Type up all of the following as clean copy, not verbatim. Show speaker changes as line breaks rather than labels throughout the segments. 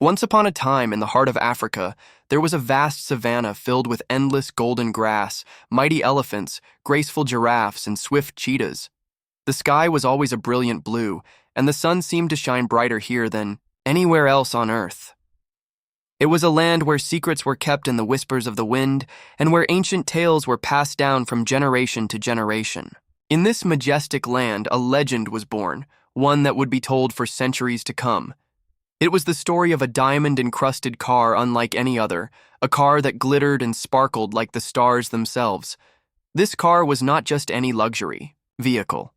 Once upon a time in the heart of Africa, there was a vast savannah filled with endless golden grass, mighty elephants, graceful giraffes, and swift cheetahs. The sky was always a brilliant blue, and the sun seemed to shine brighter here than anywhere else on earth. It was a land where secrets were kept in the whispers of the wind, and where ancient tales were passed down from generation to generation. In this majestic land, a legend was born, one that would be told for centuries to come. It was the story of a diamond-encrusted car unlike any other, a car that glittered and sparkled like the stars themselves. This car was not just any luxury vehicle.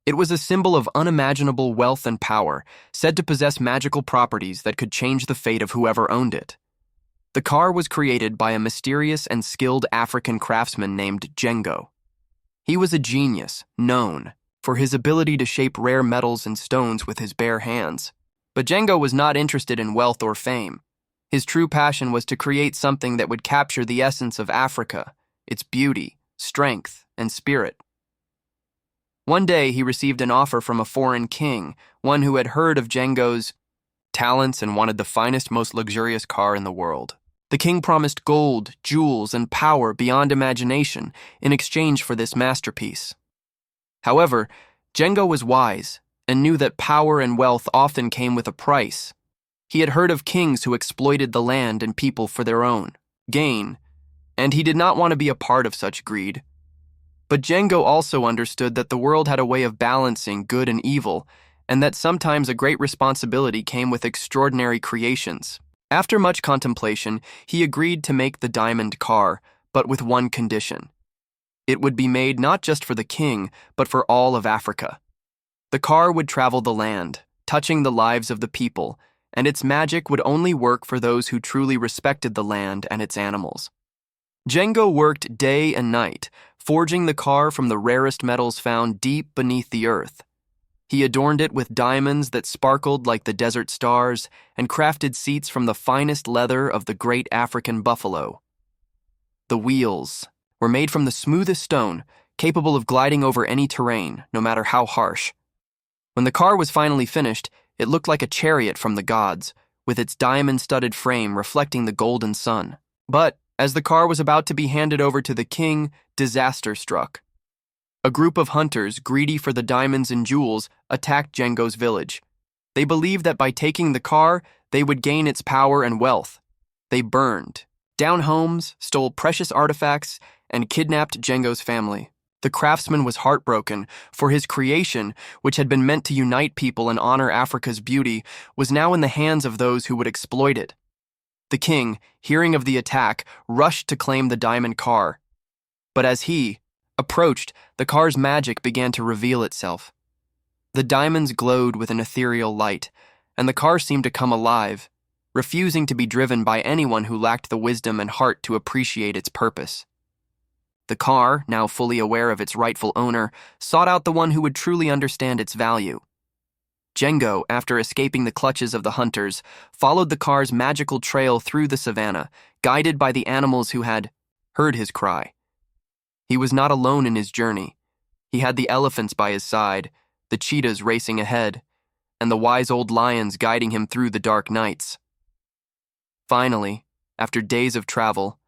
It was a symbol of unimaginable wealth and power, said to possess magical properties that could change the fate of whoever owned it. The car was created by a mysterious and skilled African craftsman named Jengo. He was a genius, known for his ability to shape rare metals and stones with his bare hands. But Jengo was not interested in wealth or fame. His true passion was to create something that would capture the essence of Africa, its beauty, strength, and spirit. One day, he received an offer from a foreign king, one who had heard of Jengo's talents and wanted the finest, most luxurious car in the world. The king promised gold, jewels, and power beyond imagination in exchange for this masterpiece. However, Jengo was wise and knew that power and wealth often came with a price. He had heard of kings who exploited the land and people for their own gain, and he did not want to be a part of such greed. But Jengo also understood that the world had a way of balancing good and evil, and that sometimes a great responsibility came with extraordinary creations. After much contemplation, he agreed to make the diamond car, but with one condition. It would be made not just for the king, but for all of Africa. The car would travel the land, touching the lives of the people, and its magic would only work for those who truly respected the land and its animals. Jengo worked day and night, forging the car from the rarest metals found deep beneath the earth. He adorned it with diamonds that sparkled like the desert stars and crafted seats from the finest leather of the great African buffalo. The wheels were made from the smoothest stone, capable of gliding over any terrain, no matter how harsh. When the car was finally finished, it looked like a chariot from the gods, with its diamond-studded frame reflecting the golden sun. But as the car was about to be handed over to the king, disaster struck. A group of hunters, greedy for the diamonds and jewels, attacked Jengo's village. They believed that by taking the car, they would gain its power and wealth. They burned down homes, stole precious artifacts, and kidnapped Jengo's family. The craftsman was heartbroken, for his creation, which had been meant to unite people and honor Africa's beauty, was now in the hands of those who would exploit it. The king, hearing of the attack, rushed to claim the diamond car. But as he approached, the car's magic began to reveal itself. The diamonds glowed with an ethereal light, and the car seemed to come alive, refusing to be driven by anyone who lacked the wisdom and heart to appreciate its purpose. The car, now fully aware of its rightful owner, sought out the one who would truly understand its value. Jengo, after escaping the clutches of the hunters, followed the car's magical trail through the savannah, guided by the animals who had heard his cry. He was not alone in his journey. He had the elephants by his side, the cheetahs racing ahead, and the wise old lions guiding him through the dark nights. Finally, after days of travel,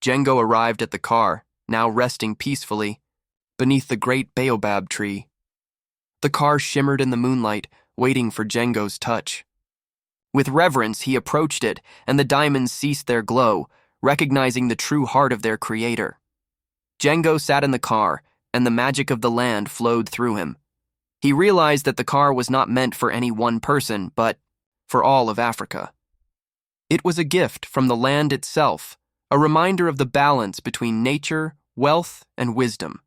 Jengo arrived at the car, now resting peacefully beneath the great baobab tree. The car shimmered in the moonlight, waiting for Jengo's touch. With reverence, he approached it, and the diamonds ceased their glow, recognizing the true heart of their creator. Jengo sat in the car, and the magic of the land flowed through him. He realized that the car was not meant for any one person, but for all of Africa. It was a gift from the land itself, a reminder of the balance between nature, wealth, and wisdom.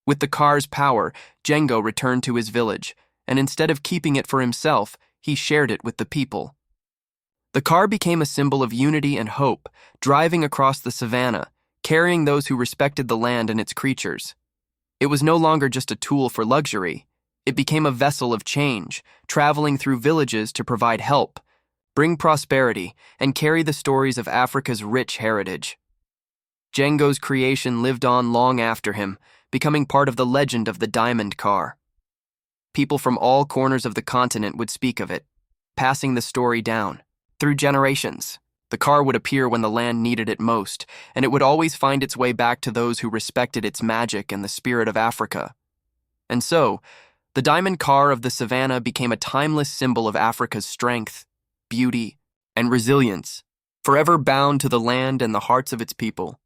With the car's power, Jengo returned to his village, and instead of keeping it for himself, he shared it with the people. The car became a symbol of unity and hope, driving across the savannah, carrying those who respected the land and its creatures. It was no longer just a tool for luxury. It became a vessel of change, traveling through villages to provide help, bring prosperity, and carry the stories of Africa's rich heritage. Jengo's creation lived on long after him, becoming part of the legend of the diamond car. People from all corners of the continent would speak of it, passing the story down. through generations. The car would appear when the land needed it most, and it would always find its way back to those who respected its magic and the spirit of Africa. And so, the diamond car of the savannah became a timeless symbol of Africa's strength, beauty, and resilience, forever bound to the land and the hearts of its people.